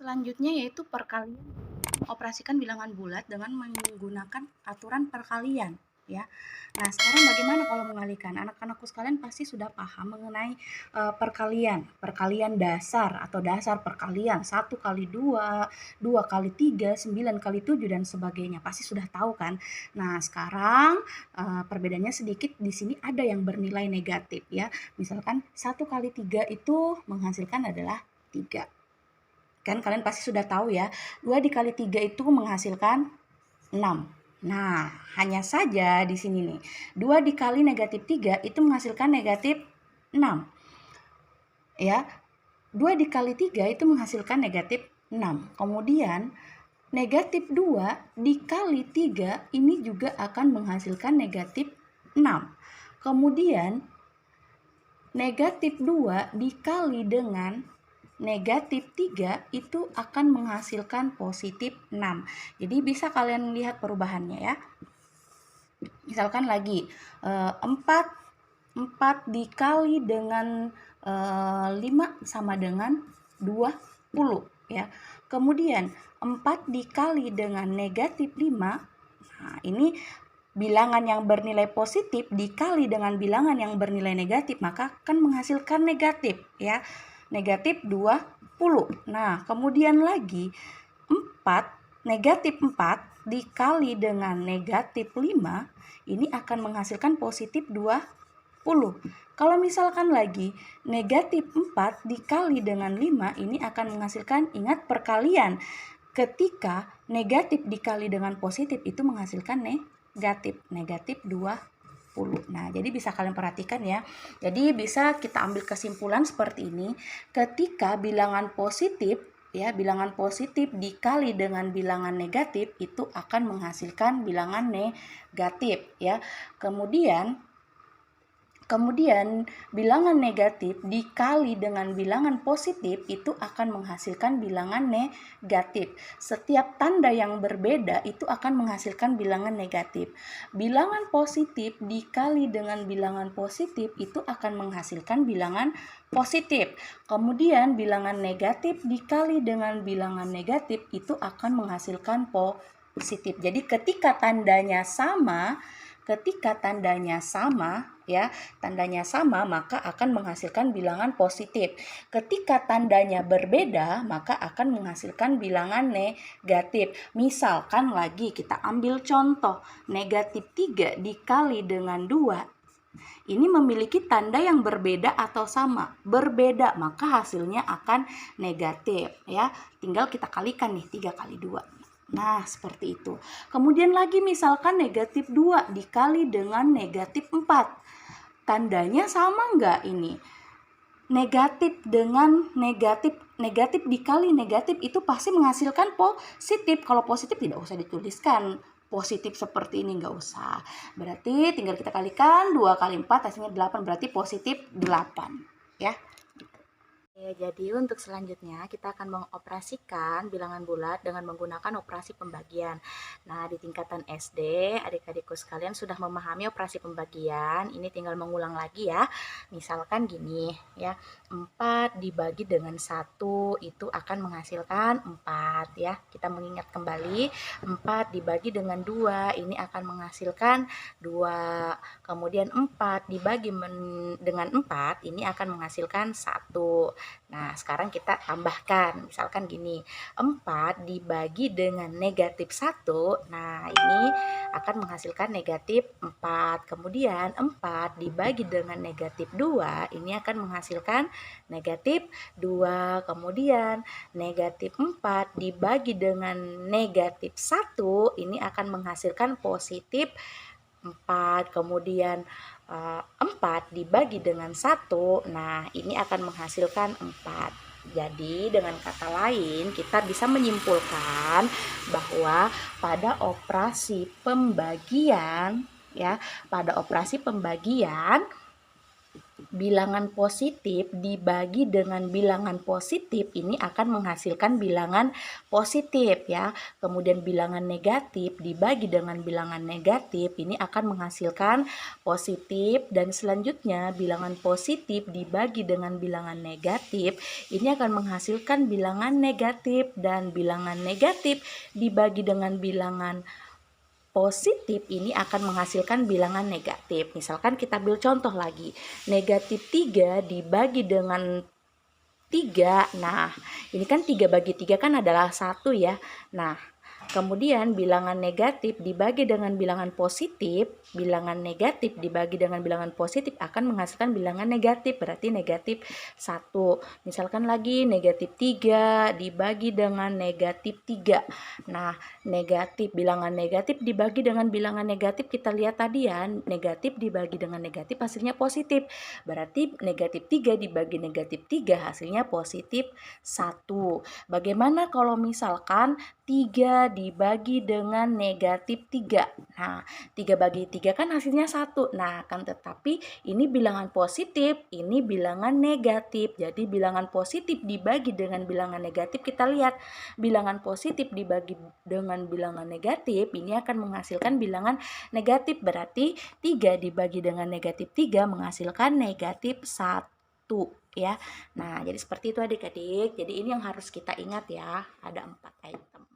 Selanjutnya yaitu perkalian. Mengoperasikan bilangan bulat dengan menggunakan aturan perkalian, ya. Nah, sekarang bagaimana kalau mengalikan? Anak-anakku sekalian pasti sudah paham mengenai perkalian dasar atau dasar perkalian 1 kali 2, 2 kali 3, 9 kali 7 dan sebagainya. Pasti sudah tahu kan? Nah, sekarang perbedaannya sedikit, di sini ada yang bernilai negatif, ya. Misalkan 1 kali 3 itu menghasilkan adalah 3. Kan kalian pasti sudah tahu ya, 2 dikali 3 itu menghasilkan 6. Nah, hanya saja di sini nih, 2 dikali negatif 3 itu menghasilkan negatif 6. Ya, 2 dikali 3 itu menghasilkan negatif 6. Kemudian, negatif 2 dikali 3 ini juga akan menghasilkan negatif 6. Kemudian, negatif 2 dikali dengan negatif 3 itu akan menghasilkan positif 6. Jadi bisa kalian lihat perubahannya ya. Misalkan lagi 4 dikali dengan 5 sama dengan 20 ya. Kemudian 4 dikali dengan negatif 5. Nah, ini bilangan yang bernilai positif dikali dengan bilangan yang bernilai negatif, maka akan menghasilkan negatif ya. Negatif 20. Nah, kemudian lagi negatif 4 dikali dengan negatif 5 ini akan menghasilkan positif 20. Kalau misalkan lagi negatif 4 dikali dengan 5 ini akan menghasilkan, ingat perkalian, ketika negatif dikali dengan positif itu menghasilkan negatif 20. Nah, jadi bisa kalian perhatikan ya. Jadi bisa kita ambil kesimpulan seperti ini. Ketika bilangan positif bilangan positif dikali dengan bilangan negatif itu akan menghasilkan bilangan negatif ya. Kemudian bilangan negatif dikali dengan bilangan positif itu akan menghasilkan bilangan negatif. Setiap tanda yang berbeda itu akan menghasilkan bilangan negatif. Bilangan positif dikali dengan bilangan positif itu akan menghasilkan bilangan positif. Kemudian bilangan negatif dikali dengan bilangan negatif itu akan menghasilkan positif. Jadi ketika tandanya sama tandanya sama maka akan menghasilkan bilangan positif. Ketika tandanya berbeda maka akan menghasilkan bilangan negatif. Misalkan lagi kita ambil contoh, negatif 3 dikali dengan 2 ini memiliki tanda yang berbeda atau sama. Berbeda, maka hasilnya akan negatif ya. Tinggal kita kalikan nih 3 kali 2. Nah, seperti itu. Kemudian lagi misalkan negatif 2 dikali dengan negatif 4. Tandanya sama enggak ini? Negatif dengan negatif dikali negatif itu pasti menghasilkan positif. Kalau positif tidak usah dituliskan. Positif seperti ini enggak usah. Berarti tinggal kita kalikan 2 kali 4 hasilnya 8, berarti positif 8 ya. Jadi untuk selanjutnya kita akan mengoperasikan bilangan bulat dengan menggunakan operasi pembagian. Nah, di tingkatan SD, adik-adikku sekalian sudah memahami operasi pembagian. Ini tinggal mengulang lagi ya. Misalkan gini ya, 4 dibagi dengan 1 itu akan menghasilkan 4 ya. Kita mengingat kembali, 4 dibagi dengan 2 ini akan menghasilkan 2. Kemudian 4 dibagi dengan 4 ini akan menghasilkan 1. Nah, sekarang kita tambahkan. Misalkan gini, 4 dibagi dengan negatif 1. Nah, ini akan menghasilkan negatif 4. Kemudian 4 dibagi dengan negatif 2. Ini akan menghasilkan negatif 2. Kemudian negatif 4 dibagi dengan negatif 1. Ini akan menghasilkan positif 4. Kemudian 4 dibagi dengan 1, nah ini akan menghasilkan 4. Jadi dengan kata lain kita bisa menyimpulkan bahwa pada operasi pembagian bilangan positif dibagi dengan bilangan positif ini akan menghasilkan bilangan positif ya. Kemudian bilangan negatif dibagi dengan bilangan negatif ini akan menghasilkan positif, dan selanjutnya bilangan positif dibagi dengan bilangan negatif ini akan menghasilkan bilangan negatif, dan bilangan negatif dibagi dengan bilangan positif ini akan menghasilkan bilangan negatif. Misalkan kita ambil contoh lagi, negatif 3 dibagi dengan 3. Nah, ini kan 3 bagi 3 kan adalah 1 ya. Nah, kemudian bilangan negatif dibagi dengan bilangan positif, bilangan negatif dibagi dengan bilangan positif akan menghasilkan bilangan negatif, berarti negatif 1. Misalkan lagi negatif 3 dibagi dengan negatif 3. Nah, bilangan negatif dibagi dengan bilangan negatif, kita lihat tadi ya, negatif dibagi dengan negatif hasilnya positif. Berarti negatif 3 dibagi negatif 3 hasilnya positif 1. Bagaimana kalau misalkan 3 dibagi dengan negatif 3? Nah, 3 bagi 3 kan hasilnya 1. Nah, kan tetapi ini bilangan positif, ini bilangan negatif. Jadi bilangan positif dibagi dengan bilangan negatif, kita lihat bilangan positif dibagi dengan bilangan negatif ini akan menghasilkan bilangan negatif. Berarti 3 dibagi dengan negatif 3 menghasilkan negatif 1 ya. Nah, jadi seperti itu adik-adik. Jadi ini yang harus kita ingat ya. Ada 4 item.